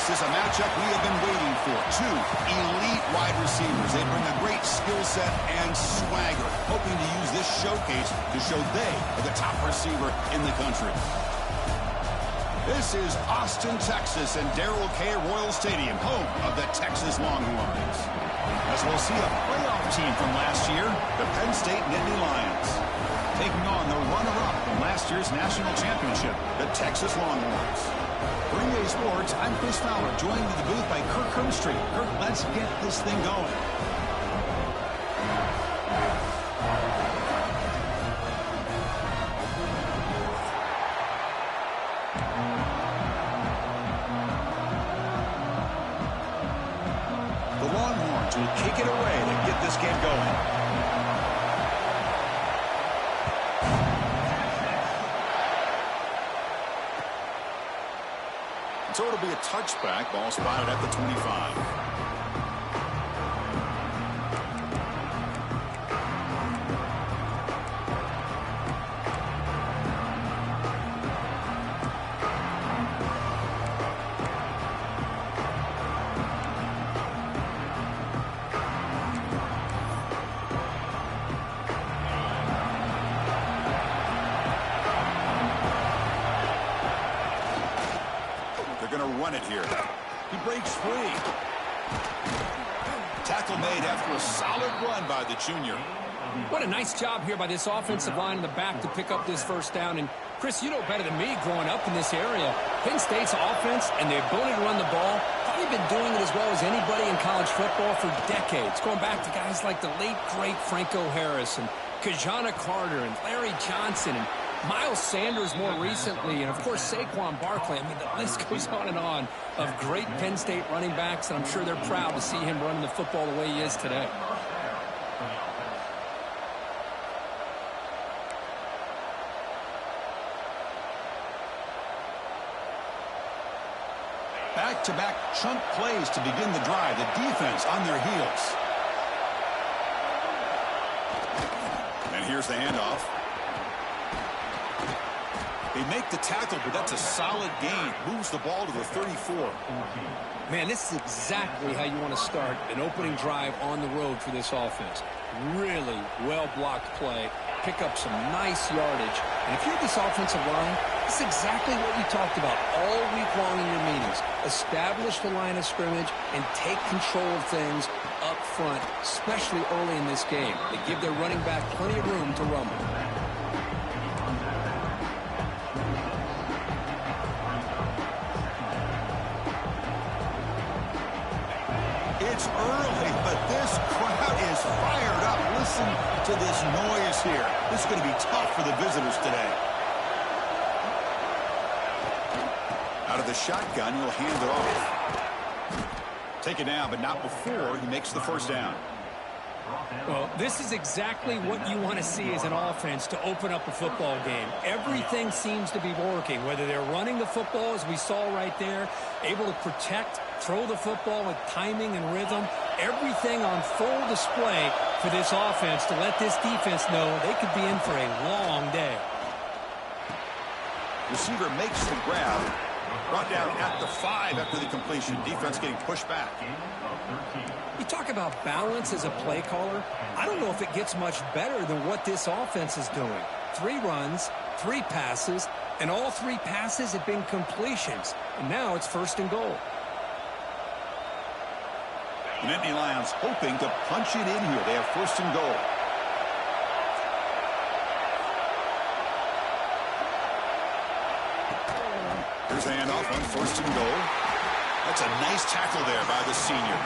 This is a matchup we have been waiting for. Two elite wide receivers. They bring a great skill set and swagger, hoping to use this showcase to show they are the top receiver in the country. This is Austin, Texas, and Darrell K. Royal Stadium, home of the Texas Longhorns. As we'll see a playoff team from last year, the Penn State Nittany Lions, taking on the runner-up from last year's national championship, the Texas Longhorns. For EA Sports, I'm Chris Fowler, joined in the booth by Kirk Hermstreet. Kirk, let's get this thing going. The Longhorns will kick it away to get this game going. So it'll be a touchback, ball spotted at the 25. Run it here. He breaks free. Tackle made after a solid run by the junior. What a nice job here by this offensive line in the back to pick up this first down. And, Chris, you know better than me growing up in this area, Penn State's offense and the ability to run the ball, probably been doing it as well as anybody in college football for decades, going back to guys like the late, great Franco Harris and Kajana Carter and Larry Johnson and Miles Sanders more recently, and, of course, Saquon Barkley. I mean, the list goes on of great Penn State running backs, and I'm sure they're proud to see him running the football the way he is today. Back-to-back chunk plays to begin the drive. The defense on their heels. And here's the handoff. They make the tackle, but that's a solid gain. Moves the ball to the 34. Man, this is exactly how you want to start an opening drive on the road for this offense. Really well-blocked play. Pick up some nice yardage. And if you're this offensive line, this is exactly what we talked about all week long in your meetings. Establish the line of scrimmage and take control of things up front, especially early in this game. They give their running back plenty of room to rumble. It's early, but this crowd is fired up. Listen to this noise here. This is going to be tough for the visitors today. Out of the shotgun, he'll hand it off. Take it down, but not before he makes the first down. Well, this is exactly what you want to see as an offense to open up a football game. Everything seems to be working, whether they're running the football, as we saw right there, able to protect, throw the football with timing and rhythm. Everything on full display for this offense to let this defense know they could be in for a long day. Receiver makes the grab. Brought down at the 5 after the completion. Defense getting pushed back. You talk about balance as a play caller. I don't know if it gets much better than what this offense is doing. 3 runs, 3 passes, and all 3 passes have been completions. And now it's 1st and goal. The Nittany Lions hoping to punch it in here. They have 1st and goal. Here's the handoff on 1st and goal. That's a nice tackle there by the senior.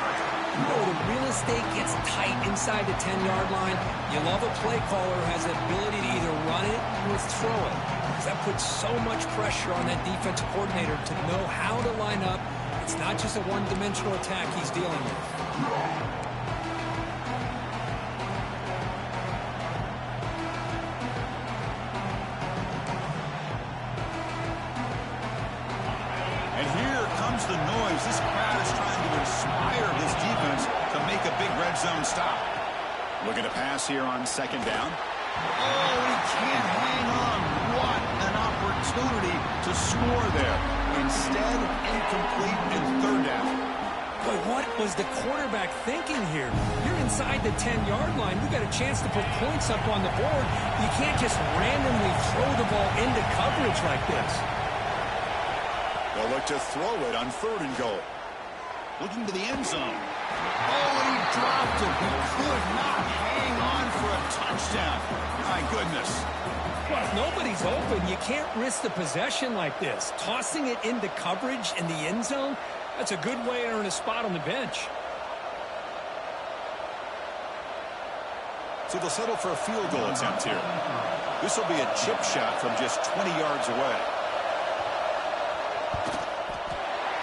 You know, the real estate gets tight inside the 10-yard line. You love a play caller who has the ability to either run it or throw it. Because that puts so much pressure on that defensive coordinator to know how to line up. It's not just a one-dimensional attack he's dealing with. The noise. This crowd is trying to inspire this defense to make a big red zone stop. Looking to pass here on 2nd down. Oh, he can't hang on. What an opportunity to score there. Instead, incomplete and 3rd down. Boy, what was the quarterback thinking here? You're inside the 10-yard line. You got a chance to put points up on the board. You can't just randomly throw the ball into coverage like this. They'll look to throw it on 3rd and goal. Looking to the end zone. Oh, and he dropped it. He could not hang on for a touchdown. My goodness. Well, if nobody's open, you can't risk the possession like this. Tossing it into coverage in the end zone, that's a good way to earn a spot on the bench. So they'll settle for a field goal attempt here. This will be a chip shot from just 20 yards away.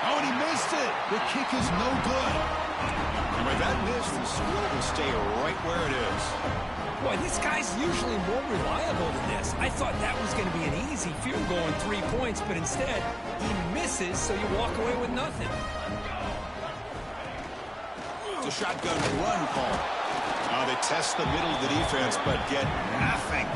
Oh, and he missed it. The kick is no good. And with that miss, the score will stay right where it is. Boy, this guy's usually more reliable than this. I thought that was going to be an easy field goal in 3 points, but instead, he misses, so you walk away with nothing. It's a shotgun run call. They test the middle of the defense, but get nothing.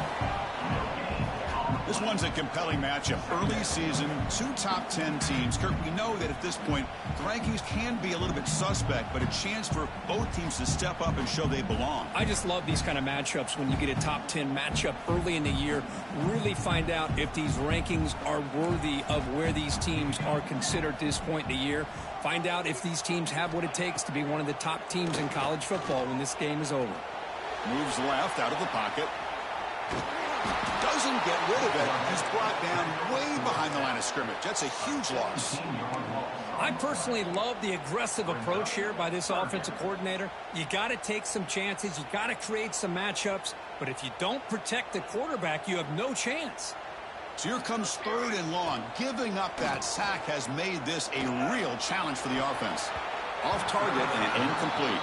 This one's a compelling matchup. Early season, 2 top 10 teams. Kurt, we know that at this point, the rankings can be a little bit suspect, but a chance for both teams to step up and show they belong. I just love these kind of matchups when you get a top 10 matchup early in the year. Really find out if these rankings are worthy of where these teams are considered at this point in the year. Find out if these teams have what it takes to be one of the top teams in college football when this game is over. Moves left out of the pocket. Doesn't get rid of it. He's brought down way behind the line of scrimmage. That's a huge loss. I personally love the aggressive approach here by this offensive coordinator. You got to take some chances. You got to create some matchups. But if you don't protect the quarterback, you have no chance. So here comes 3rd and long. Giving up that sack has made this a real challenge for the offense. Off target and incomplete.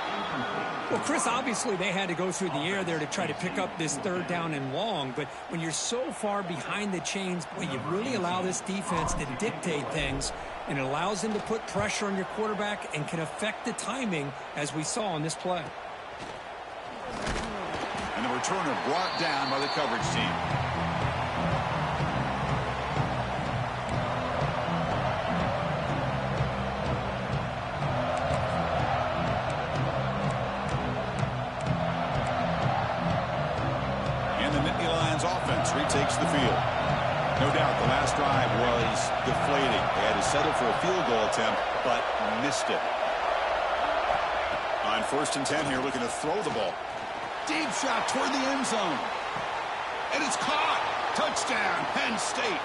Well, Chris, obviously they had to go through the air there to try to pick up this 3rd down and long. But when you're so far behind the chains, boy, you really allow this defense to dictate things. And it allows them to put pressure on your quarterback and can affect the timing, as we saw on this play. And the returner brought down by the coverage team. Offense retakes the field. No doubt the last drive was deflating. They had to settle for a field goal attempt, but missed it. On 1st and 10 here, looking to throw the ball. Deep shot toward the end zone. And it's caught. Touchdown, Penn State.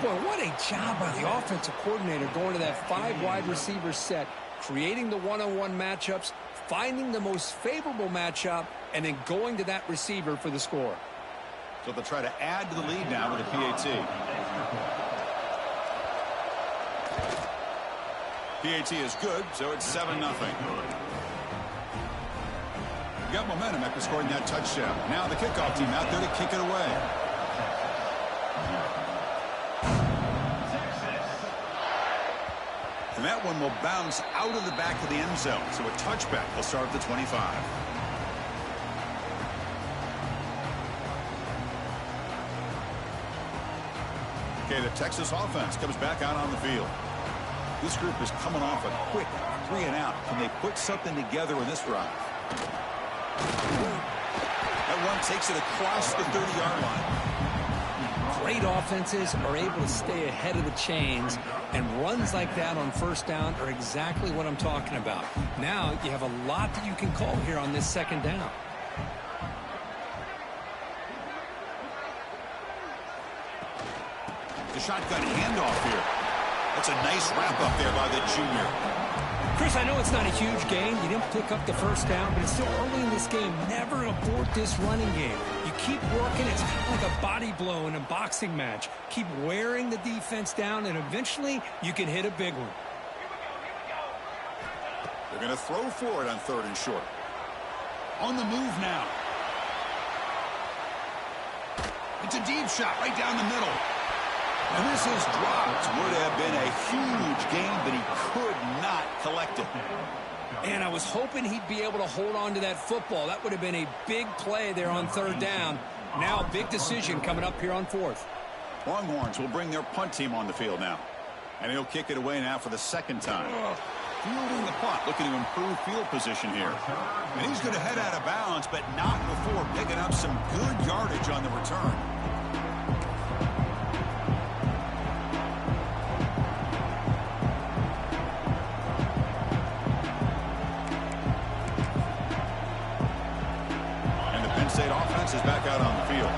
Boy, what a job by the offensive coordinator going to that 5 wide receiver set, creating the one-on-one matchups, finding the most favorable matchup, and then going to that receiver for the score. So they'll try to add to the lead now with a PAT. PAT is good, so it's 7-0. Got momentum after scoring that touchdown. Now the kickoff team out there to kick it away. And that one will bounce out of the back of the end zone. So a touchback will start at the 25. Okay, the Texas offense comes back out on the field. This group is coming off a quick 3-and-out. Can they put something together in this drive? That run takes it across the 30-yard line. Great offenses are able to stay ahead of the chains, and runs like that on first down are exactly what I'm talking about. Now you have a lot that you can call here on this second down. The shotgun handoff here. That's a nice wrap-up there by the junior. Chris, I know it's not a huge game. You didn't pick up the first down, but it's still early in this game. Never abort this running game. You keep working. It's kind of like a body blow in a boxing match. Keep wearing the defense down, and eventually you can hit a big one. They're going to throw for it on 3rd and short. On the move now. It's a deep shot right down the middle. And this is dropped. Would have been a huge game, but he could not collect it. And I was hoping he'd be able to hold on to that football. That would have been a big play there on 3rd down. Now a big decision coming up here on 4th. Longhorns will bring their punt team on the field now. And he'll kick it away now for the 2nd time. Fielding the punt, looking to improve field position here. And he's going to head out of bounds, but not before picking up some good yardage on the return. State offense is back out on the field.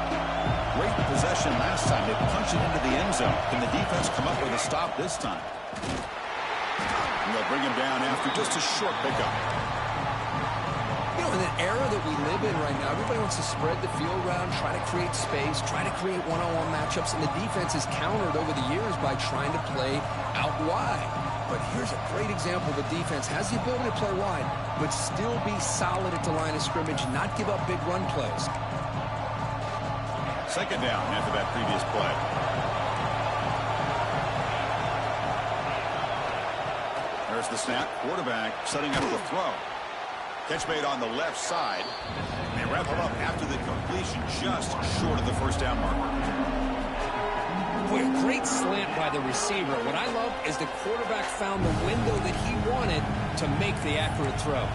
Great possession last time. They punched it into the end zone. Can the defense come up with a stop this time? And they'll bring him down after just a short pickup. You know, in the era that we live in right now, everybody wants to spread the field around, try to create space, try to create one-on-one matchups, and the defense is countered over the years by trying to play out wide. But here's a great example. The defense has the ability to play wide, but still be solid at the line of scrimmage, not give up big run plays. 2nd down after that previous play. There's the snap. Quarterback setting up the throw. Catch made on the left side. They wrap him up after the completion, just short of the 1st down marker. Boy, a great slant by the receiver. What I love is the quarterback found the window that he wanted to make the accurate throw.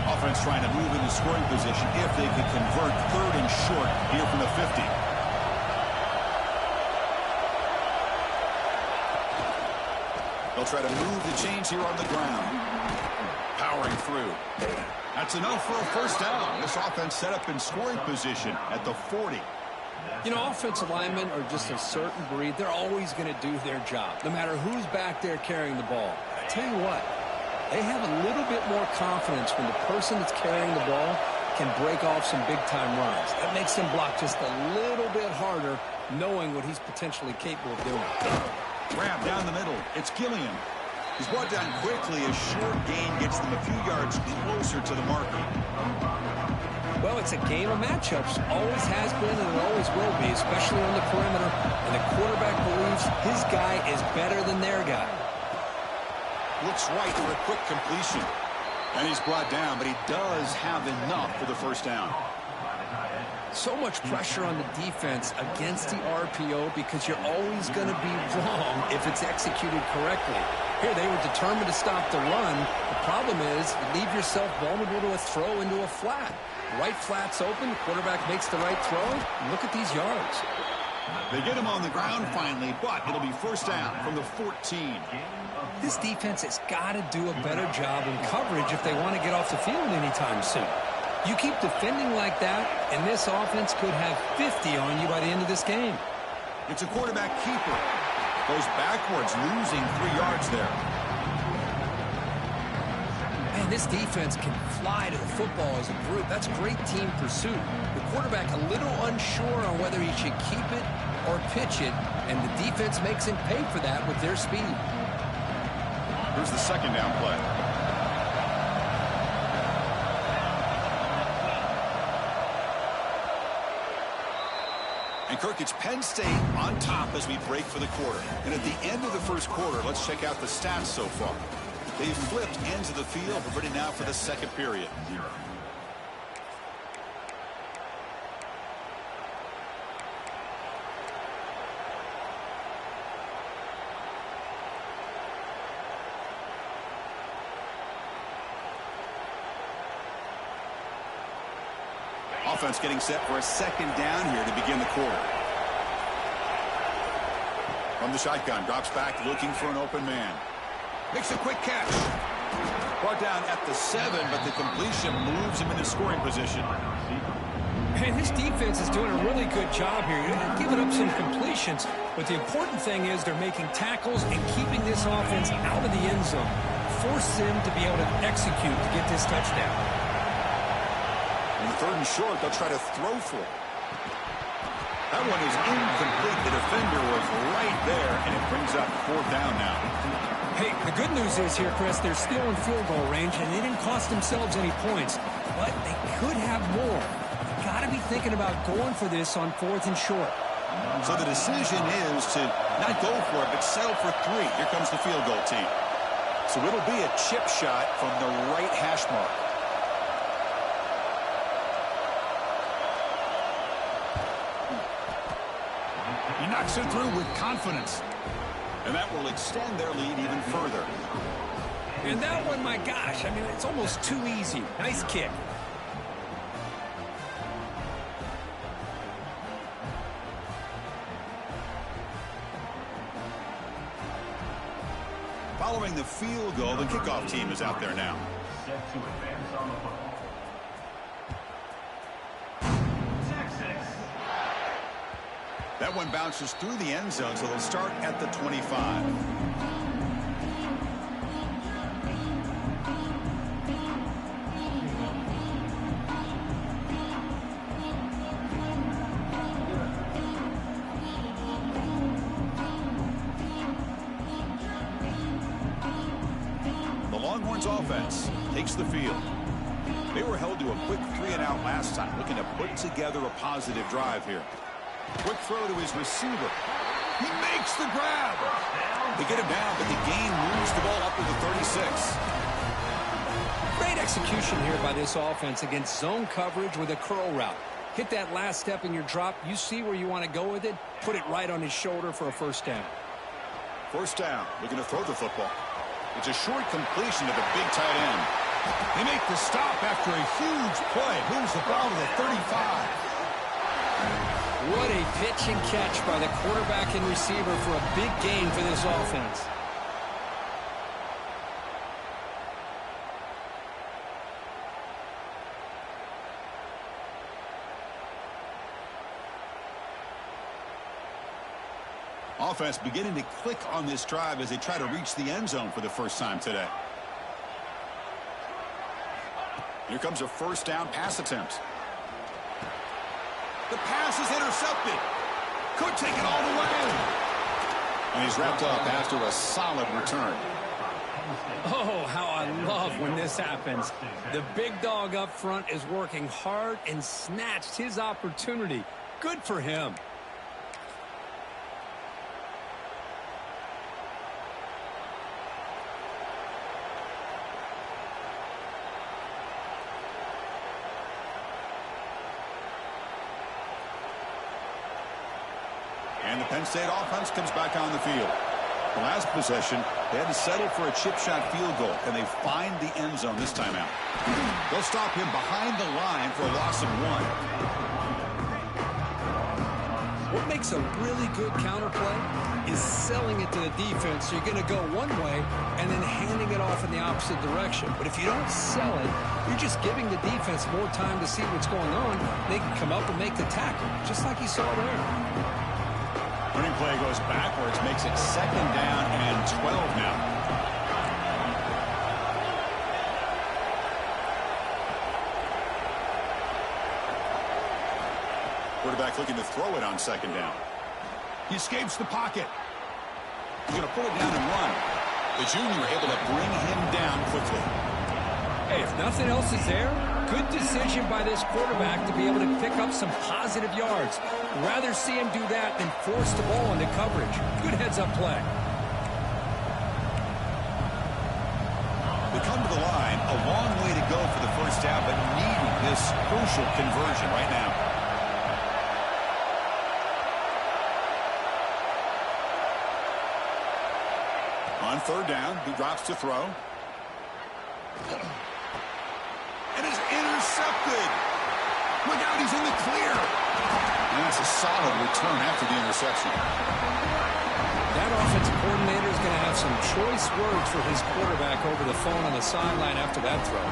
Offense trying to move into scoring position if they could convert 3rd and short here from the 50. They'll try to move the chains here on the ground. Powering through. That's enough for a 1st down. This offense set up in scoring position at the 40. You know, offensive linemen are just a certain breed. They're always going to do their job, no matter who's back there carrying the ball. I tell you what, they have a little bit more confidence when the person that's carrying the ball can break off some big-time runs. That makes them block just a little bit harder, knowing what he's potentially capable of doing. Grab down the middle. It's Gilliam. He's brought down quickly. A short gain gets them a few yards closer to the marker. Well, it's a game of matchups. Always has been and it always will be, especially on the perimeter. And the quarterback believes his guy is better than their guy. Looks right for a quick completion. And he's brought down, but he does have enough for the 1st down. So much pressure on the defense against the RPO because you're always going to be wrong if it's executed correctly. Here, they were determined to stop the run. The problem is you leave yourself vulnerable to a throw into a flat. Right flat's open, the quarterback makes the right throw. Look at these yards. They get him on the ground finally, but it'll be 1st down from the 14. This defense has got to do a better job in coverage if they want to get off the field anytime soon. You keep defending like that, and this offense could have 50 on you by the end of this game. It's a quarterback keeper. Goes backwards, losing 3 yards there. Man, this defense can fly to the football as a group. That's great team pursuit. The quarterback a little unsure on whether he should keep it or pitch it, and the defense makes him pay for that with their speed. Here's the 2nd down play. And Kirk, it's Penn State on top as we break for the quarter. And at the end of the 1st quarter, let's check out the stats so far. They've flipped ends of the field. We're ready now for the 2nd period. Offense getting set for a second down here to begin the quarter. From the shotgun, drops back looking for an open man. Makes a quick catch. Brought down at the 7, but the completion moves him into scoring position. And his defense is doing a really good job here. They're giving up some completions, but the important thing is they're making tackles and keeping this offense out of the end zone. Force them to be able to execute to get this touchdown. In 3rd and short, they'll try to throw for it. That one is incomplete. The defender was right there, and it brings up 4th down now. Hey, the good news is here, Chris, they're still in field goal range, and they didn't cost themselves any points, but they could have more. You got to be thinking about going for this on 4th and short. So the decision is to not go for it, but settle for 3. Here comes the field goal team. So it'll be a chip shot from the right hash mark. He knocks it through with confidence. And that will extend their lead even further. And that one, my gosh, I mean, it's almost too easy. Nice kick. Following the field goal, the kickoff team is out there now. Set to advance on the football. That one bounces through the end zone, so they'll start at the 25. The Longhorns offense takes the field. They were held to a quick 3-and-out last time, looking to put together a positive drive here. Quick throw to his receiver. He makes the grab. They get him down, but the gain moves the ball up to the 36. Great execution here by this offense against zone coverage with a curl route. Hit that last step in your drop. You see where you want to go with it. Put it right on his shoulder for a 1st down. 1st down, looking to throw the football. It's a short completion to the big tight end. They make the stop after a huge play. Moves the ball to the 35. What a pitch and catch by the quarterback and receiver for a big gain for this offense. Offense beginning to click on this drive as they try to reach the end zone for the first time today. Here comes a 1st down pass attempt. The pass is intercepted. Could take it all the way. And he's wrapped up after a solid return. Oh, how I love when this happens. The big dog up front is working hard and snatched his opportunity. Good for him. And the Penn State offense comes back on the field. The last possession, they had to settle for a chip shot field goal. Can they find the end zone this time out? They'll stop him behind the line for a loss of 1. What makes a really good counterplay is selling it to the defense. So you're going to go one way and then handing it off in the opposite direction. But if you don't sell it, you're just giving the defense more time to see what's going on. They can come up and make the tackle, just like you saw there. Running play goes backwards, makes it 2nd down and 12 now. Quarterback looking to throw it on 2nd down. He escapes the pocket. He's going to pull it down and run. The junior able to bring him down quickly. Hey, if nothing else is there, good decision by this quarterback to be able to pick up some positive yards. Rather see him do that than force the ball into coverage. Good heads-up play. They come to the line, a long way to go for the 1st down, but needing this crucial conversion right now. On 3rd down, he drops to throw. And is intercepted. Look out, he's in the clear. And that's a solid return after the interception. That offensive coordinator is going to have some choice words for his quarterback over the phone on the sideline after that throw.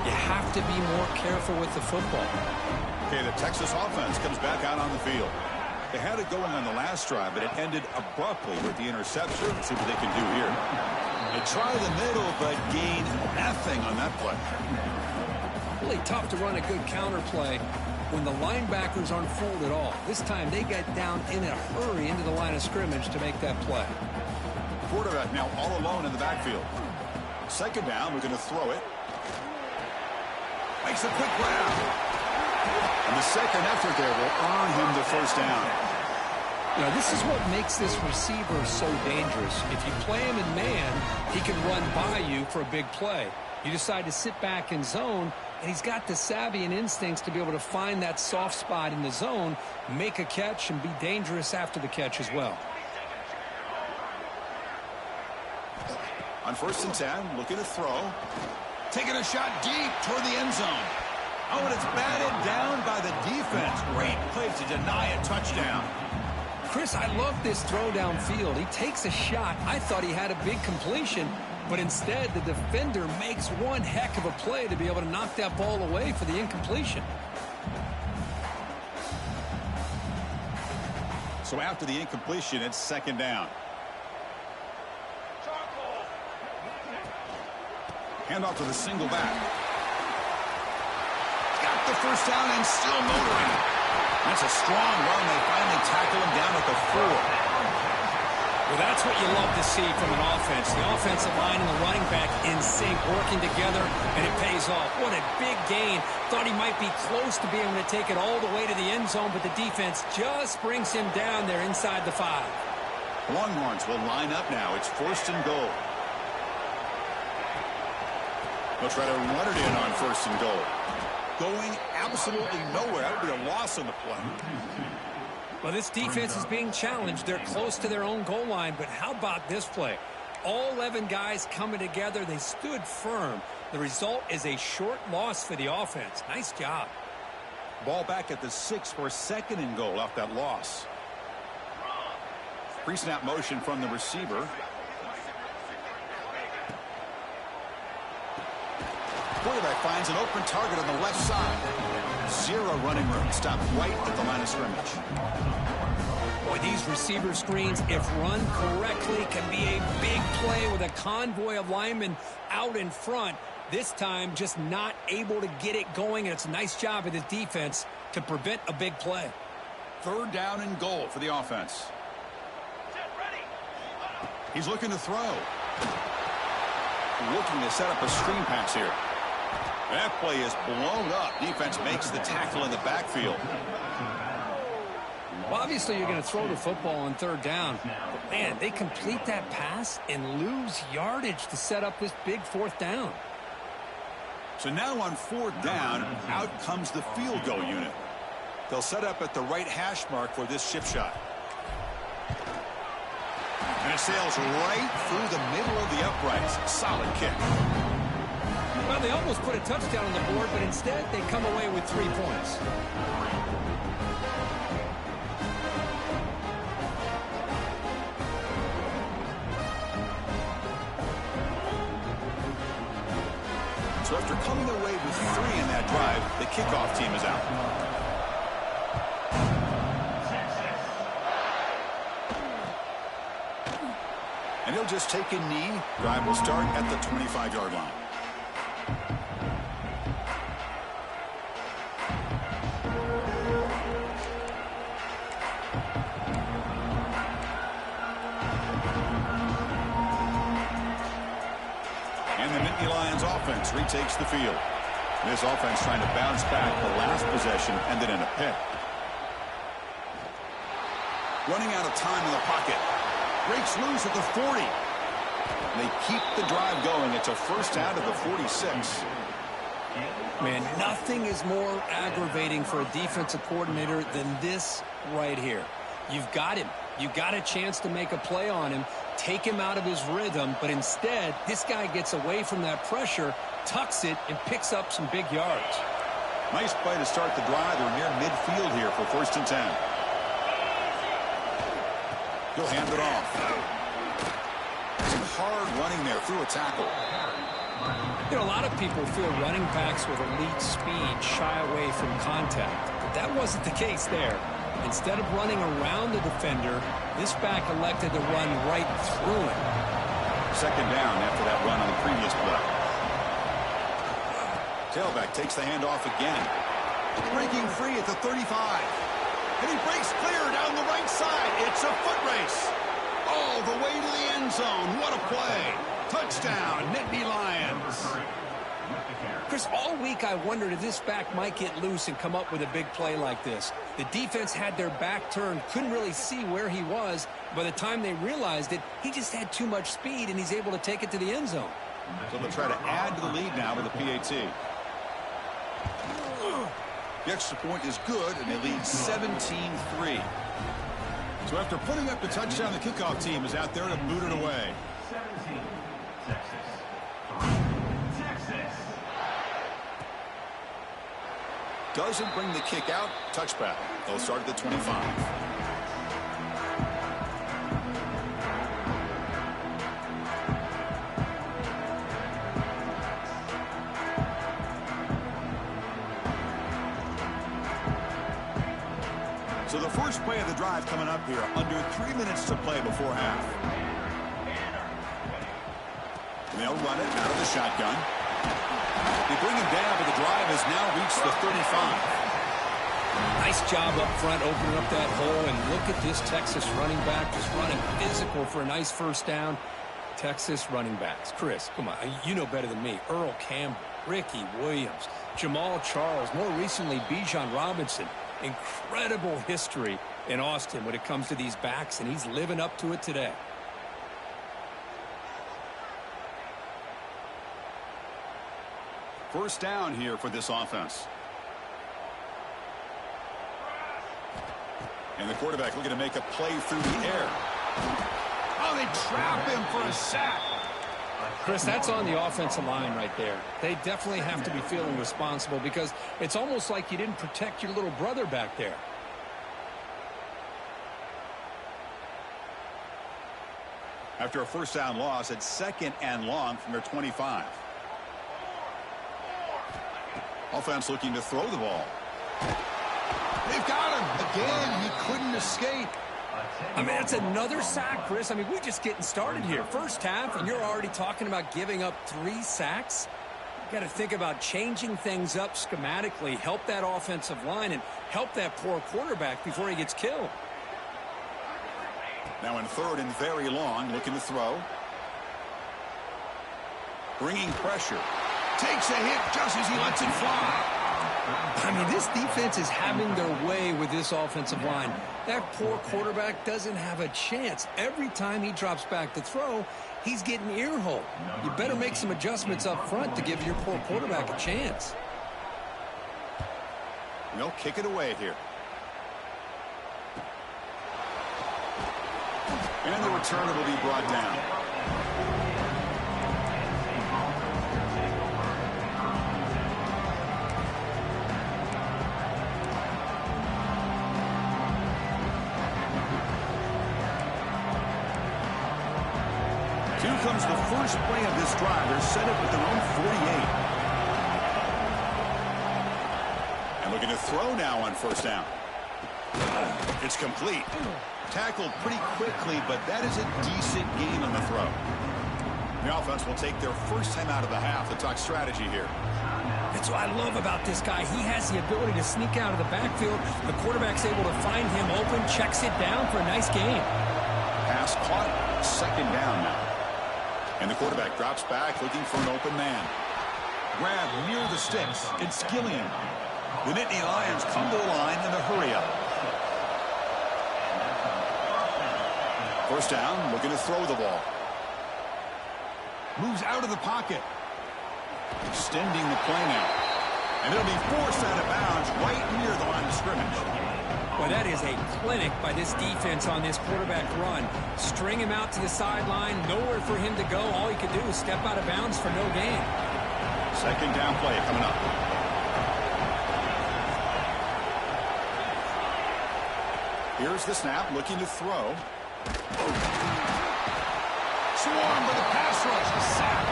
You have to be more careful with the football. Okay, the Texas offense comes back out on the field. They had it going on the last drive, but it ended abruptly with the interception. Let's see what they can do here. They try the middle, but gain nothing on that play. Really tough to run a good counter play when the linebackers aren't fooled at all. This time they get down in a hurry into the line of scrimmage to make that play. Quarterback now all alone in the backfield. Second down, we're going to throw it. Makes a quick grab. And the second effort there will earn him the first down. You know, this is what makes this receiver so dangerous. If you play him in man, he can run by you for a big play. You decide to sit back in zone, and he's got the savvy and instincts to be able to find that soft spot in the zone, make a catch, and be dangerous after the catch as well. On 1st and 10, looking to throw. Taking a shot deep toward the end zone. Oh, and it's batted down by the defense. Great play to deny a touchdown. Chris, I love this throw downfield. He takes a shot. I thought he had a big completion, but instead the defender makes one heck of a play to be able to knock that ball away for the incompletion. So after the incompletion, it's second down. Handoff to the single back. Got the first down and still motoring. That's a strong run. They finally tackle him down at the 4. Well, that's what you love to see from an offense. The offensive line and the running back in sync, working together, and it pays off. What a big gain. Thought he might be close to being able to take it all the way to the end zone, but the defense just brings him down there inside the 5. Longhorns will line up now. It's 1st and goal. They'll try to run it in on 1st and goal. Going absolutely nowhere. That would be a loss on the play. Well, this defense is being challenged. They're close to their own goal line, but how about this play? All 11 guys coming together. They stood firm. The result is a short loss for the offense. Nice job. Ball back at the 6 for 2nd and goal off that loss. Pre-snap motion from the receiver. Quarterback finds an open target on the left side. 0 running room. Stopped right at the line of scrimmage. Boy, these receiver screens, if run correctly, can be a big play with a convoy of linemen out in front. This time, just not able to get it going, and it's a nice job of the defense to prevent a big play. 3rd down and goal for the offense. He's looking to throw. Looking to set up a screen pass here. That play is blown up. Defense makes the tackle in the backfield. Well, obviously you're going to throw the football on 3rd down. But, man, they complete that pass and lose yardage to set up this big 4th down. So now on 4th down, out comes the field goal unit. They'll set up at the right hash mark for this chip shot. And it sails right through the middle of the uprights. Solid kick. Well, they almost put a touchdown on the board, but instead they come away with 3 points. So after coming away with 3 in that drive, the kickoff team is out. And he'll just take a knee. Drive will start at the 25-yard line. And the Nittany Lions offense retakes the field. This offense trying to bounce back. The last possession ended in a pick. Running out of time in the pocket. Breaks loose at the 40. They keep the drive going. It's a first down to the 46. Man, nothing is more aggravating for a defensive coordinator than this right here. You've got him. You've got a chance to make a play on him, take him out of his rhythm, but instead, this guy gets away from that pressure, tucks it, and picks up some big yards. Nice play to start the drive. They're near midfield here for 1st and 10. He'll hand it off. Some hard running there through a tackle. You know, a lot of people feel running backs with elite speed shy away from contact. But that wasn't the case there. Instead of running around the defender, this back elected to run right through him. 2nd down after that run on the previous play. Tailback takes the handoff again. Breaking free at the 35. And he breaks clear down the right side. It's a foot race. All the way to the end zone. What a play. Touchdown, Nittany Lions. Chris, all week I wondered if this back might get loose and come up with a big play like this. The defense had their back turned, couldn't really see where he was. By the time they realized it, he just had too much speed, and he's able to take it to the end zone. So they'll try to add to the lead now with a PAT. The extra point is good, and they lead 17-3. So after putting up the touchdown, the kickoff team is out there to boot it away. 17, Texas. Texas. Doesn't bring the kick out. Touchback. They'll start at the 25. So the first play of the drive coming up here. Under 3 minutes to play before half. And they'll run it out of the shotgun. They bring him down, but the drive has now reached the 35. Nice job up front opening up that hole, and look at this Texas running back just running physical for a nice 1st down. Texas running backs. Chris, come on, you know better than me. Earl Campbell, Ricky Williams, Jamal Charles, more recently Bijan Robinson. Incredible history in Austin when it comes to these backs, and he's living up to it today. First down here for this offense. And the quarterback looking to make a play through the air. Oh, they trap him for a sack. Chris, that's on the offensive line right there. They definitely have to be feeling responsible because it's almost like you didn't protect your little brother back there. After a 1st down loss at 2nd and long from their 25. Offense looking to throw the ball. They've got him. Again, he couldn't escape. I mean, that's another sack, Chris. I mean, we're just getting started here. 1st half, and you're already talking about giving up 3 sacks. You got to think about changing things up schematically, help that offensive line, and help that poor quarterback before he gets killed. Now in 3rd and very long, looking to throw. Bringing pressure. Takes a hit just as he lets it fly. I mean, this defense is having their way with this offensive line. That poor quarterback doesn't have a chance. Every time he drops back to throw, he's getting ear-hole. You better make some adjustments up front to give your poor quarterback a chance. And they'll kick it away here. And the return will be brought down. Here comes the first play of this drive. They're set up at their own 48. And looking to throw now on 1st down. It's complete. Tackled pretty quickly, but that is a decent gain on the throw. The offense will take their first time out of the half to talk strategy here. That's what I love about this guy. He has the ability to sneak out of the backfield. The quarterback's able to find him open, checks it down for a nice gain. Pass caught. 2nd down now. And the quarterback drops back looking for an open man. Grab near the sticks. It's Gillian. The Nittany Lions come to the line in a hurry-up. 1st down, looking to throw the ball. Moves out of the pocket. Extending the play now. And it'll be forced out of bounds right near the line of scrimmage. Well, that is a clinic by this defense on this quarterback run. String him out to the sideline, nowhere for him to go. All he could do is step out of bounds for no gain. 2nd down play coming up. Here's the snap, looking to throw. Swarmed by the pass rush. A sack.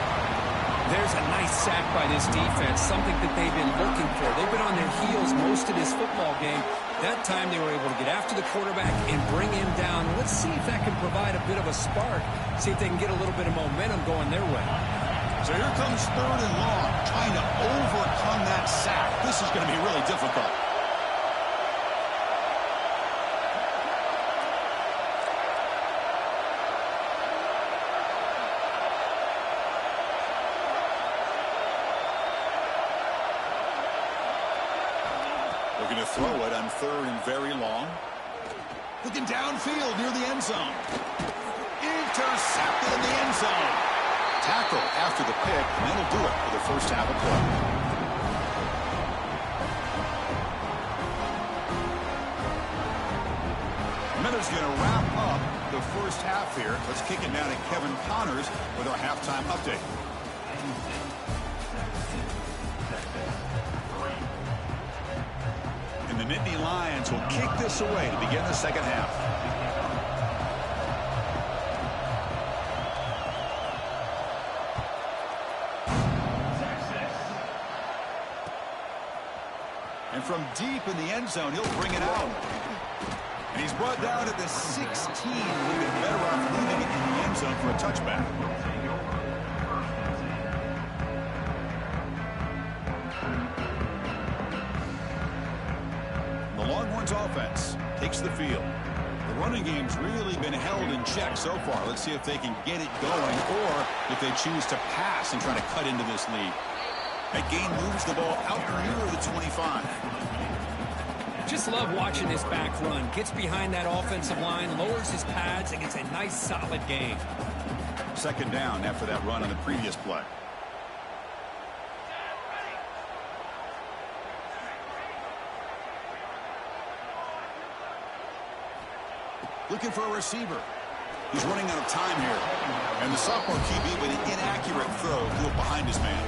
There's a nice sack by this defense, something that they've been looking for. They've been on their heels most of this football game. That time they were able to get after the quarterback and bring him down. Let's see if that can provide a bit of a spark, see if they can get a little bit of momentum going their way. So here comes 3rd and long, trying to overcome that sack. This is going to be really difficult. Looking to throw it on 3rd and very long. Looking downfield near the end zone. Intercepted in the end zone. Tackle after the pick, and that'll do it for the first half of play. Miller's going to wrap up the first half here. Let's kick it down to Kevin Connors with our halftime update. And the Nittany Lions will kick this away to begin the second half. And from deep in the end zone, he'll bring it out. And he's brought down at the 16. We've been better off leaving it in the end zone for a touchback. The Longhorns offense takes the field. The running game's really been held in check so far. Let's see if they can get it going or if they choose to pass and try to cut into this lead. That gain moves the ball out near the 25. Just love watching this back run. Gets behind that offensive line, lowers his pads, and gets a nice, solid gain. 2nd down after that run on the previous play. Looking for a receiver. He's running out of time here. And the sophomore QB with an inaccurate throw threw it behind his man.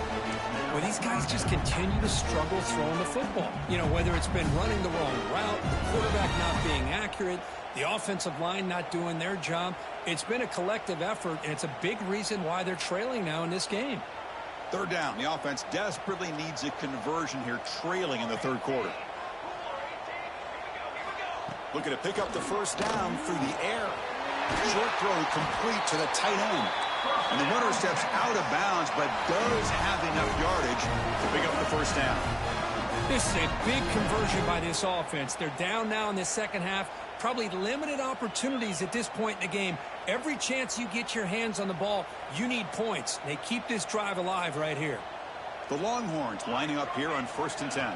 Well, these guys just continue to struggle throwing the football. You know, whether it's been running the wrong route, the quarterback not being accurate, the offensive line not doing their job. It's been a collective effort, and it's a big reason why they're trailing now in this game. 3rd down. The offense desperately needs a conversion here, trailing in the 3rd quarter. Looking to pick up the first down through the air. Short throw complete to the tight end. And the runner steps out of bounds, but does have enough yardage to pick up the first down. This is a big conversion by this offense. They're down now in the second half. Probably limited opportunities at this point in the game. Every chance you get your hands on the ball, you need points. They keep this drive alive right here. The Longhorns lining up here on 1st and 10.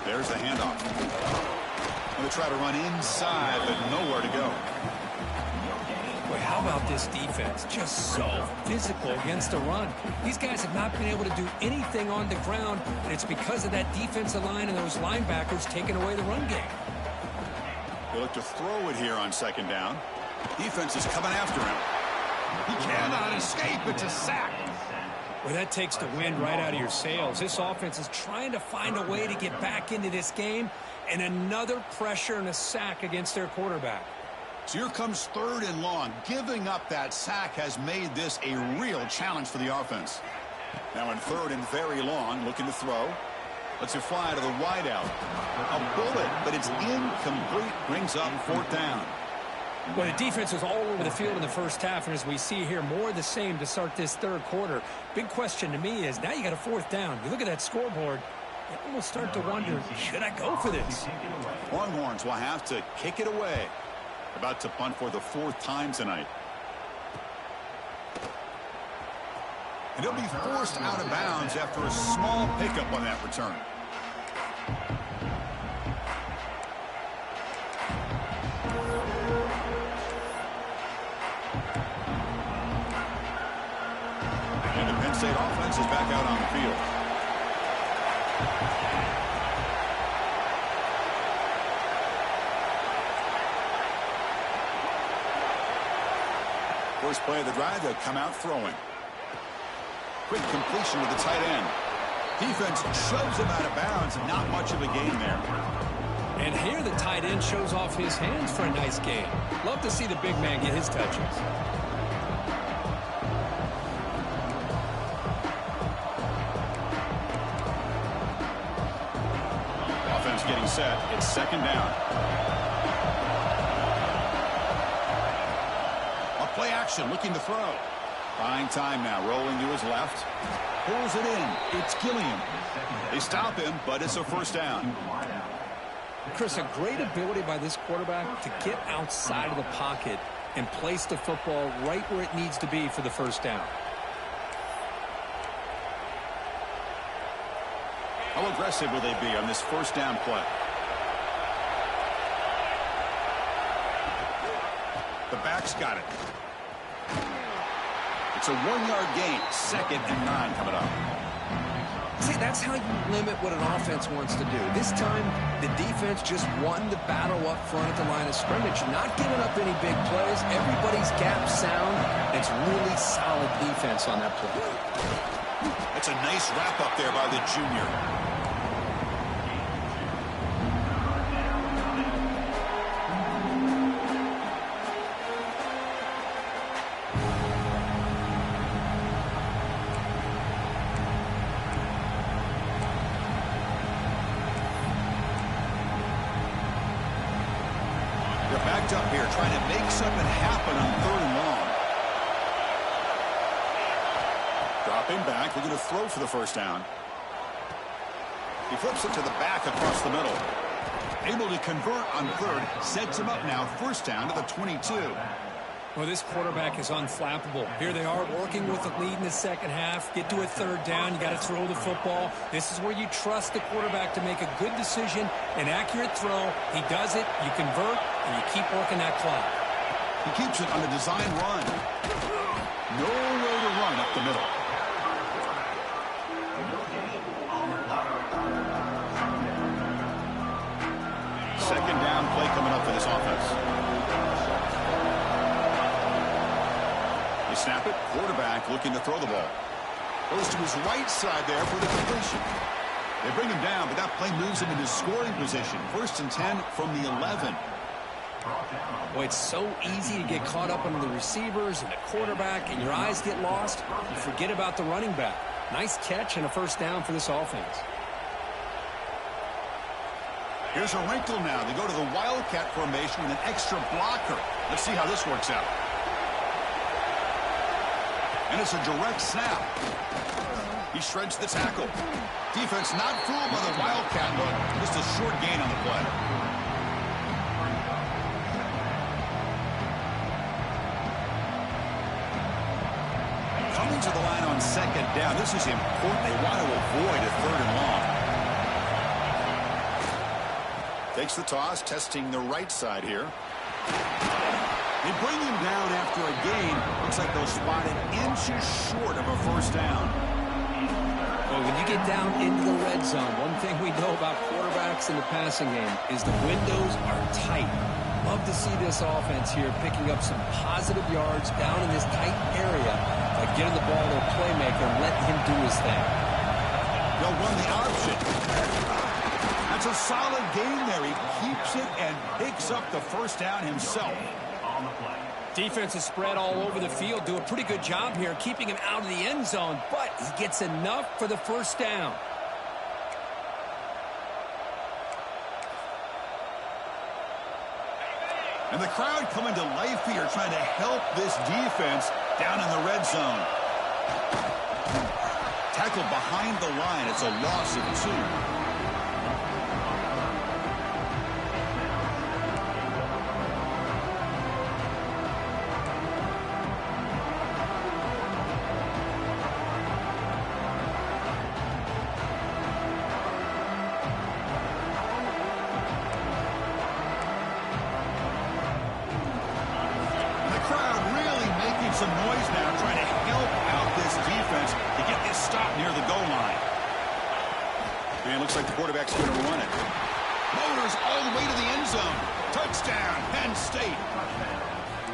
There's the handoff. Going to try to run inside, but nowhere to go. Boy, how about this defense? Just so physical against the run. These guys have not been able to do anything on the ground, and it's because of that defensive line and those linebackers taking away the run game. They look to throw it here on 2nd down. Defense is coming after him. He cannot escape. It's a sack. Well, that takes the wind right out of your sails. This offense is trying to find a way to get back into this game, and another pressure and a sack against their quarterback. So here comes 3rd and long. Giving up that sack has made this a real challenge for the offense. Now in 3rd and very long, looking to throw. Lets it fly to the wideout. A bullet, but it's incomplete. Brings up 4th down. Well, the defense was all over the field in the first half, and as we see here, more of the same to start this 3rd quarter. Big question to me is, now you got a 4th down. You look at that scoreboard, you almost start to wonder, should I go for this? Longhorns will have to kick it away. About to punt for the 4th time tonight. And he'll be forced out of bounds after a small pickup on that return. And the Penn State offense is back out on the field. First play of the drive, they'll come out throwing. Quick completion to the tight end. Defense shoves him out of bounds, and not much of a gain there. And here the tight end shows off his hands for a nice game. Love to see the big man get his touches. Offense getting set. It's second down. A play action looking to throw. Buying time now. Rolling to his left. Pulls it in. It's Gilliam. They stop him, but it's a first down. Chris, a great ability by this quarterback to get outside of the pocket and place the football right where it needs to be for the first down. How aggressive will they be on this first down play? The back's got it. It's a 1-yard gain. 2nd and 9 coming up. See, that's how you limit what an offense wants to do. This time, the defense just won the battle up front at the line of scrimmage, not giving up any big plays. Everybody's gap sound. It's really solid defense on that play. That's a nice wrap up there by the junior. Backed up here, trying to make something happen on 3rd and long. Dropping back, looking to throw for the first down. He flips it to the back across the middle. Able to convert on 3rd, sets him up now, first down to the 22. Well, this quarterback is unflappable. Here they are working with the lead in the second half. Get to a 3rd down. You got to throw the football. This is where you trust the quarterback to make a good decision, an accurate throw. He does it. You convert, and you keep working that clock. He keeps it on a design run. No way to run up the middle. Second down play coming up for this offense. They snap it. Quarterback looking to throw the ball. Goes to his right side there for the completion. They bring him down, but that play moves him into scoring position. 1st and 10 from the 11. Boy, it's so easy to get caught up on the receivers and the quarterback, and your eyes get lost. You forget about the running back. Nice catch and a first down for this offense. Here's a wrinkle now. They go to the Wildcat formation with an extra blocker. Let's see how this works out. And it's a direct snap. He shreds the tackle. Defense not fooled by the Wildcat look. Just a short gain on the play. Coming to the line on 2nd down. This is important. They want to avoid a 3rd and long. Takes the toss, testing the right side here. They bring him down after a gain. Looks like they'll spot it inches short of a first down. Well, when you get down into the red zone, one thing we know about quarterbacks in the passing game is the windows are tight. Love to see this offense here picking up some positive yards down in this tight area by getting the ball to a playmaker and letting him do his thing. They'll run the option. That's a solid gain there. He keeps it and picks up the first down himself. Defense is spread all over the field. Do a pretty good job here keeping him out of the end zone, but he gets enough for the first down. And the crowd coming to life here, trying to help this defense down in the red zone. Tackled behind the line. It's a loss of 2. Some noise now, trying to help out this defense to get this stop near the goal line. And it looks like the quarterback's going to run it. Motors all the way to the end zone. Touchdown, Penn State.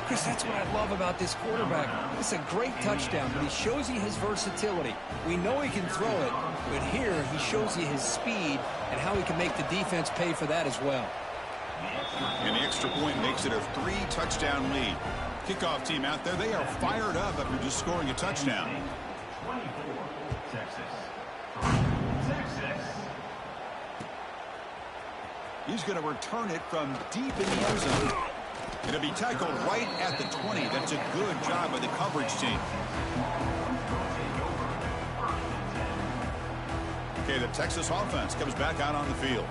Chris, that's what I love about this quarterback. It's a great touchdown, but he shows you his versatility. We know he can throw it, but here he shows you his speed and how he can make the defense pay for that as well. And the extra point makes it a 3-touchdown lead. Kickoff team out there, they are fired up after just scoring a touchdown. 24, Texas. Texas. He's going to return it from deep in the end zone. It'll be tackled right at the 20. That's a good job by the coverage team. Okay, the Texas offense comes back out on the field.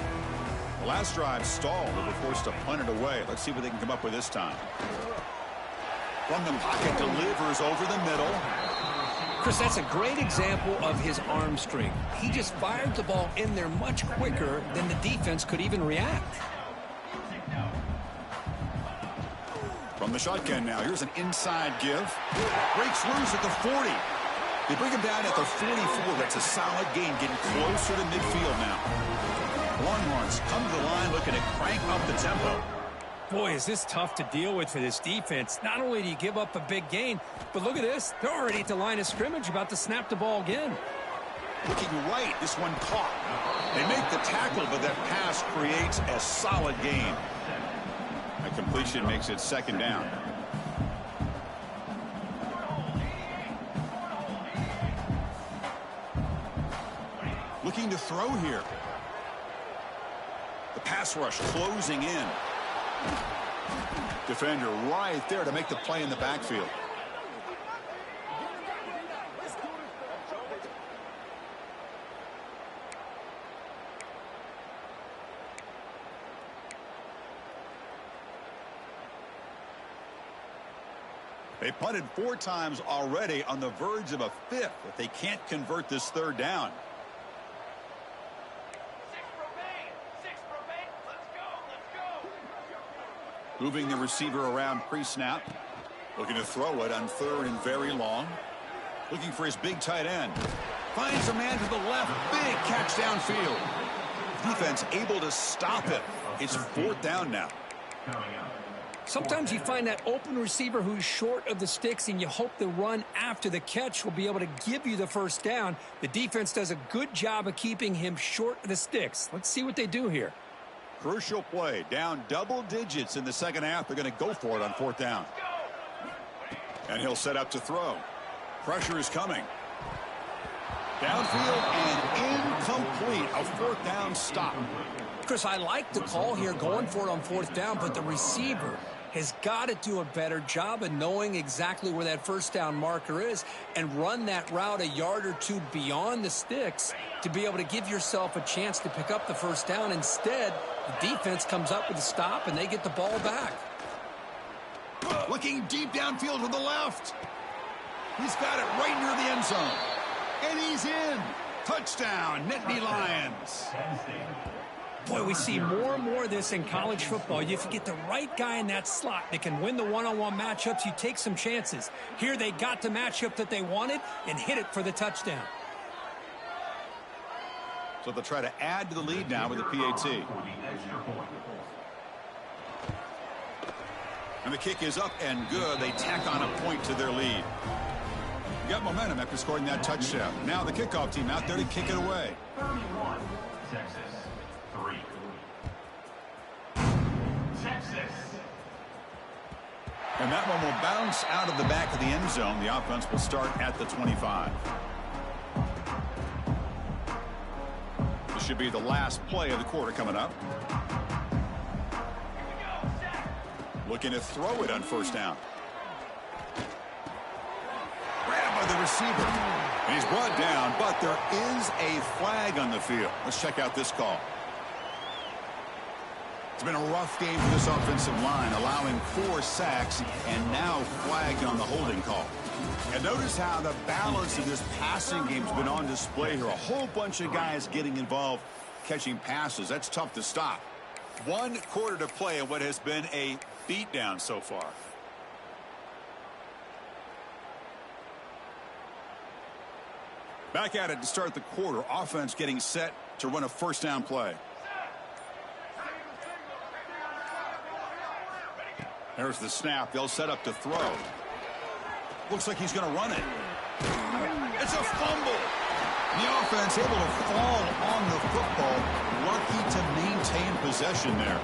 The last drive stalled. They were forced to punt it away. Let's see what they can come up with this time. From the pocket, delivers over the middle. Chris, that's a great example of his arm strength. He just fired the ball in there much quicker than the defense could even react. From the shotgun now, here's an inside give. Breaks loose at the 40. They bring him down at the 44. That's a solid gain, getting closer to midfield now. Longhorns come to the line looking to crank up the tempo. Boy, is this tough to deal with for this defense. Not only do you give up a big gain, but look at this. They're already at the line of scrimmage, about to snap the ball again. Looking right, this one caught. They make the tackle, but that pass creates a solid gain. A completion makes it second down. Looking to throw here. The pass rush closing in. Defender right there to make the play in the backfield. They punted 4 times already, on the verge of a 5th if they can't convert this third down. 6 remain. Let's go. Moving the receiver around pre-snap. Looking to throw it on 3rd and very long. Looking for his big tight end. Finds a man to the left. Big catch downfield. Defense able to stop it. It's 4th down now. Sometimes you find that open receiver who's short of the sticks, and you hope the run after the catch will be able to give you the first down. The defense does a good job of keeping him short of the sticks. Let's see what they do here. Crucial play. Down double digits in the second half. They're going to go for it on 4th down. And he'll set up to throw. Pressure is coming. Downfield and incomplete. A 4th down stop. Chris, I like the call here, going for it on 4th down, but the receiver has got to do a better job of knowing exactly where that first down marker is and run that route a yard or 2 beyond the sticks to be able to give yourself a chance to pick up the first down. Instead, the defense comes up with a stop and they get the ball back. Looking deep downfield to the left. He's got it right near the end zone. And he's in. Touchdown, Nittany Lions. Boy, we see more and more of this in college football. If you get the right guy in that slot that can win the one-on-one matchups, you take some chances. Here they got the matchup that they wanted and hit it for the touchdown. So they'll try to add to the lead now with the PAT. And the kick is up and good. They tack on a point to their lead. You got momentum after scoring that touchdown. Now the kickoff team out there to kick it away. 31, Texas. 3. Texas. And that one will bounce out of the back of the end zone. The offense will start at the 25. This should be the last play of the quarter coming up. Looking to throw it on 1st down. Grabbed by the receiver. And he's brought down, but there is a flag on the field. Let's check out this call. It's been a rough game for this offensive line, allowing 4 sacks and now flagged on the holding call. And notice how the balance of this passing game has been on display here. A whole bunch of guys getting involved, catching passes. That's tough to stop. 1 quarter to play in what has been a beatdown so far. Back at it to start the quarter. Offense getting set to run a 1st down play. There's the snap. They'll set up to throw. Looks like he's going to run it. It's a fumble. The offense able to fall on the football. Lucky to maintain possession there.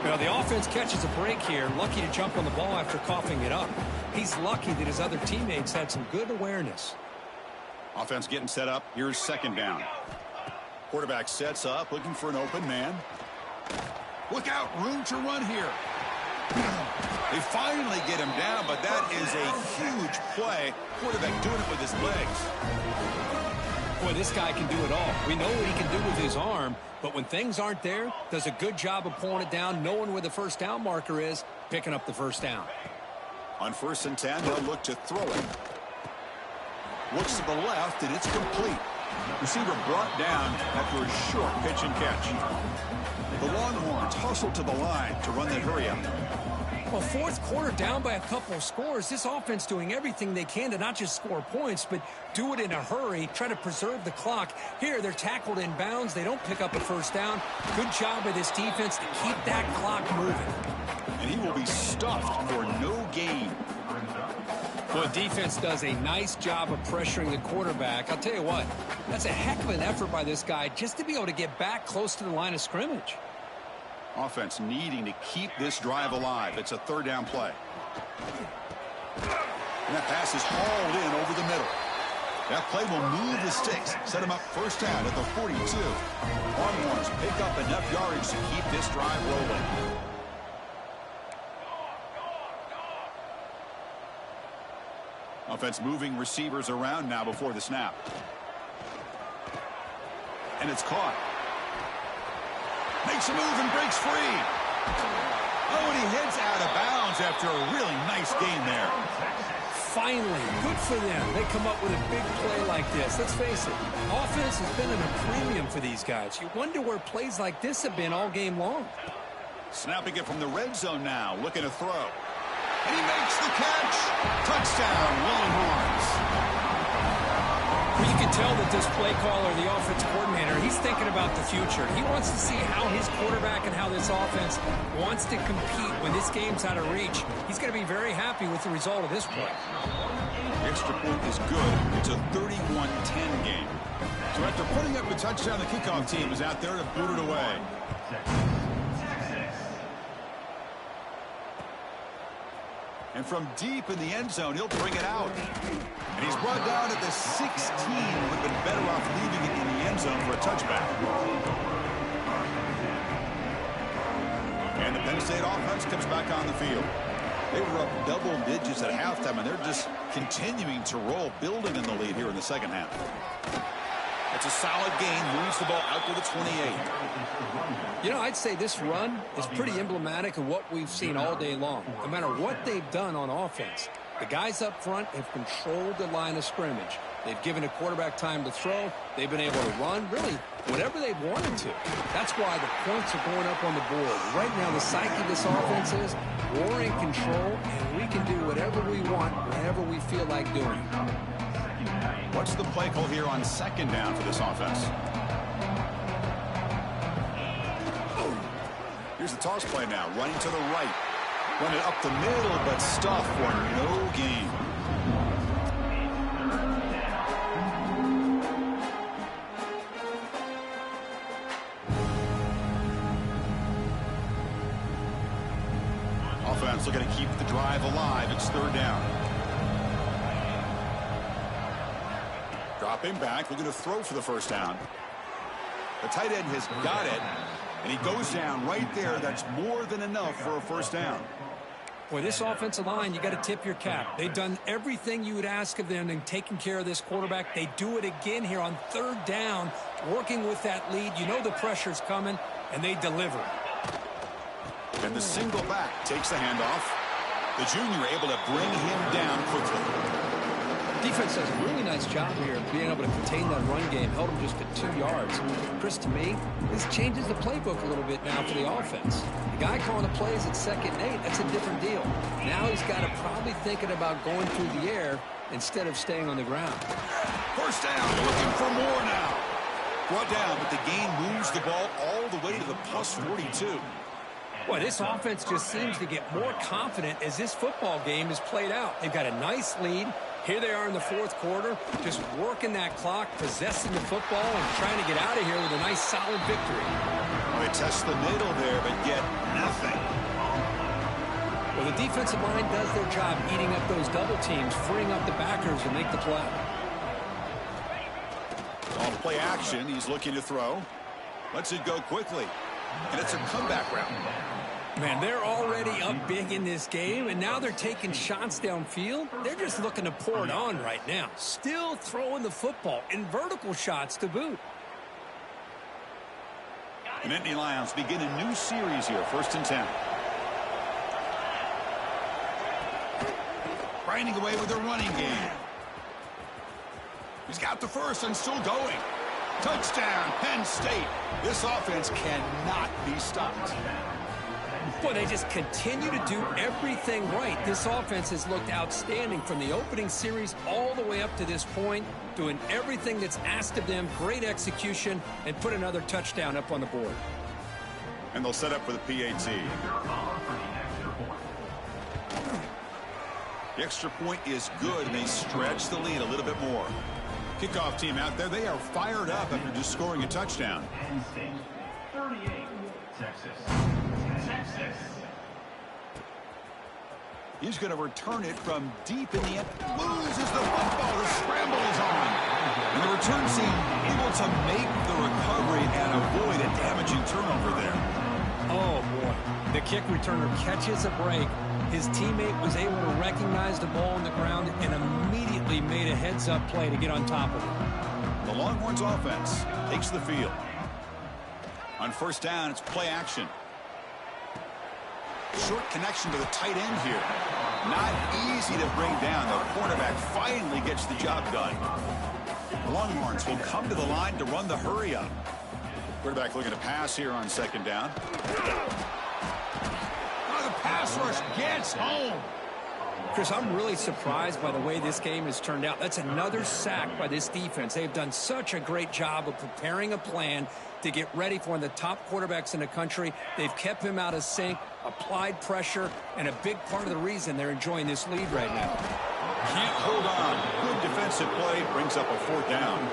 Well, the offense catches a break here. Lucky to jump on the ball after coughing it up. He's lucky that his other teammates had some good awareness. Offense getting set up. Here's second down. Quarterback sets up, looking for an open man. Look out, room to run here. They finally get him down, but that is a huge play. Quarterback doing it with his legs. Boy, this guy can do it all. We know what he can do with his arm, but when things aren't there, does a good job of pulling it down, knowing where the first down marker is, picking up the first down. On 1st and 10, they'll look to throw it. Looks to the left, and it's complete. Receiver brought down after a short pitch and catch. The Longhorns hustle to the line to run that hurry up. Well, fourth quarter down by a couple of scores. This offense doing everything they can to not just score points, but do it in a hurry, try to preserve the clock. Here, they're tackled in bounds. They don't pick up a first down. Good job by this defense to keep that clock moving. And he will be stuffed for no gain. Well, defense does a nice job of pressuring the quarterback. I'll tell you what, that's a heck of an effort by this guy just to be able to get back close to the line of scrimmage. Offense needing to keep this drive alive. It's a third down play. And that pass is hauled in over the middle. That play will move the sticks, set him up first down at the 42. Longhorns pick up enough yardage to keep this drive rolling. Offense moving receivers around now before the snap. And it's caught. Makes a move and breaks free. Oh, and he heads out of bounds after a really nice gain there. Finally, good for them. They come up with a big play like this. Let's face it, offense has been at a premium for these guys. You wonder where plays like this have been all game long. Snapping it from the red zone now, looking to throw. And he makes the catch. Touchdown, Longhorns. Well, you can tell that this play caller, the offensive coordinator, he's thinking about the future. He wants to see how his quarterback and how this offense wants to compete when this game's out of reach. He's going to be very happy with the result of this play. The extra point is good. It's a 31-10 game. So after putting up a touchdown, the kickoff team is out there to boot it away. And from deep in the end zone, he'll bring it out. And he's brought down at the 16. Would have been better off leaving it in the end zone for a touchback. And the Penn State offense comes back on the field. They were up double digits at halftime, and they're just continuing to roll, building in the lead here in the second half. It's a solid gain, moves the ball out to the 28. You know, I'd say this run is pretty emblematic of what we've seen all day long. No matter what they've done on offense, the guys up front have controlled the line of scrimmage. They've given a quarterback time to throw. They've been able to run, really, whatever they've wanted to. That's why the points are going up on the board. Right now, the psyche of this offense is we're in control, and we can do whatever we want whenever we feel like doing it. What's the play call here on second down for this offense? Here's the toss play now, running to the right. Running up the middle, but stuffed for no gain. Offense looking to keep the drive alive. It's third down. Dropping back, looking to throw for the first down. The tight end has got it, and he goes down right there. That's more than enough for a first down. Boy, this offensive line, you got to tip your cap. They've done everything you would ask of them in taking care of this quarterback. They do it again here on third down, working with that lead. You know the pressure's coming, and they deliver. And the single back takes the handoff. The junior able to bring him down quickly. Defense does a really nice job here of being able to contain that run game. Held him just to 2 yards. Chris, to me, this changes the playbook a little bit now for the offense. The guy calling the plays at 2nd and 8, that's a different deal. Now he's got to probably thinking about going through the air instead of staying on the ground. First down, looking for more now. Brought down, but the gain moves the ball all the way to the +42. Well, this offense just seems to get more confident as this football game is played out. They've got a nice lead. Here they are in the fourth quarter, just working that clock, possessing the football, and trying to get out of here with a nice, solid victory. Well, they test the middle there, but get nothing. Well, the defensive line does their job eating up those double teams, freeing up the backers to make the play. On play action, he's looking to throw. Lets it go quickly. And it's a comeback round. Man, they're already up big in this game, and now they're taking shots downfield. They're just looking to pour it on right now. Still throwing the football, and vertical shots to boot. And Nittany Lions begin a new series here, 1st and 10. Grinding away with a running game. He's got the first and still going. Touchdown, Penn State. This offense cannot be stopped. Boy, they just continue to do everything right. This offense has looked outstanding from the opening series all the way up to this point, doing everything that's asked of them, great execution, and put another touchdown up on the board. And they'll set up for the PAT. The extra point is good, and they stretch the lead a little bit more. Kickoff team out there, they are fired up after just scoring a touchdown. Penn State, 38, Texas. He's going to return it from deep in the end. Loses the football. The scramble is on. And the return team able to make the recovery and avoid a damaging turnover there. Oh, boy. The kick returner catches a break. His teammate was able to recognize the ball on the ground and immediately made a heads-up play to get on top of it. The Longhorns offense takes the field. On 1st down, it's play action. Short connection to the tight end here. Not easy to bring down. The cornerback finally gets the job done. The Longhorns will come to the line to run the hurry up. Quarterback looking to pass here on 2nd down. The pass rush gets home. Chris, I'm really surprised by the way this game has turned out. That's another sack by this defense. They've done such a great job of preparing a plan to get ready for one of the top quarterbacks in the country. They've kept him out of sync, applied pressure, and a big part of the reason they're enjoying this lead right now. Can't hold on. Good defensive play brings up a 4th down.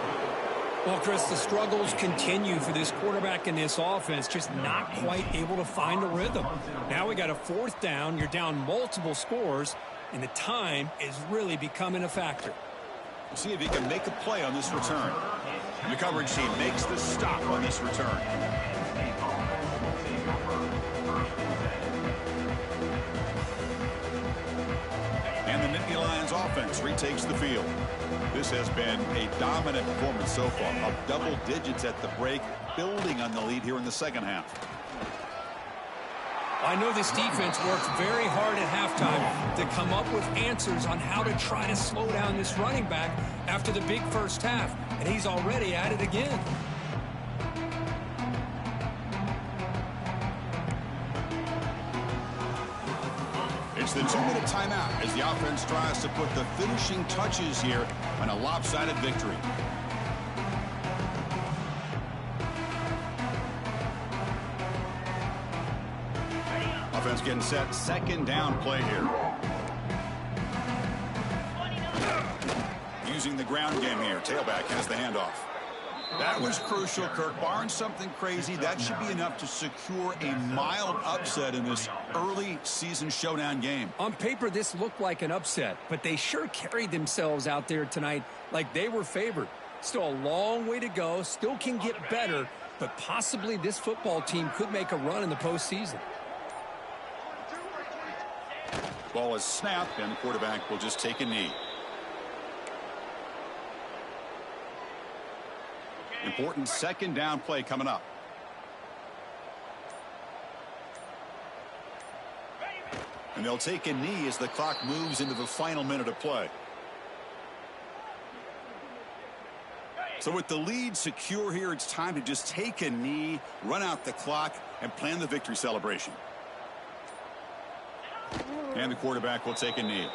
Well, Chris, the struggles continue for this quarterback in this offense, just not quite able to find a rhythm. Now we got a 4th down. You're down multiple scores, and the time is really becoming a factor. We'll see if he can make a play on this return. The coverage team makes the stop on this return. And the Nittany Lions offense retakes the field. This has been a dominant performance so far, up double digits at the break, building on the lead here in the 2nd half. I know this defense worked very hard at halftime to come up with answers on how to try to slow down this running back after the big first half, and he's already at it again. It's the 2-minute timeout as the offense tries to put the finishing touches here on a lopsided victory. Offense getting set. 2nd down play here. Using the ground game here. Tailback has the handoff. That was crucial, Kirk. Barring something crazy, that should be enough to secure a mild upset in this early season showdown game. On paper, this looked like an upset, but they sure carried themselves out there tonight like they were favored. Still a long way to go, still can get better, but possibly this football team could make a run in the postseason. Ball is snapped, and the quarterback will just take a knee. Important 2nd down play coming up. And they'll take a knee as the clock moves into the final minute of play. So with the lead secure here, it's time to just take a knee, run out the clock, and plan the victory celebration. And the quarterback will take a knee.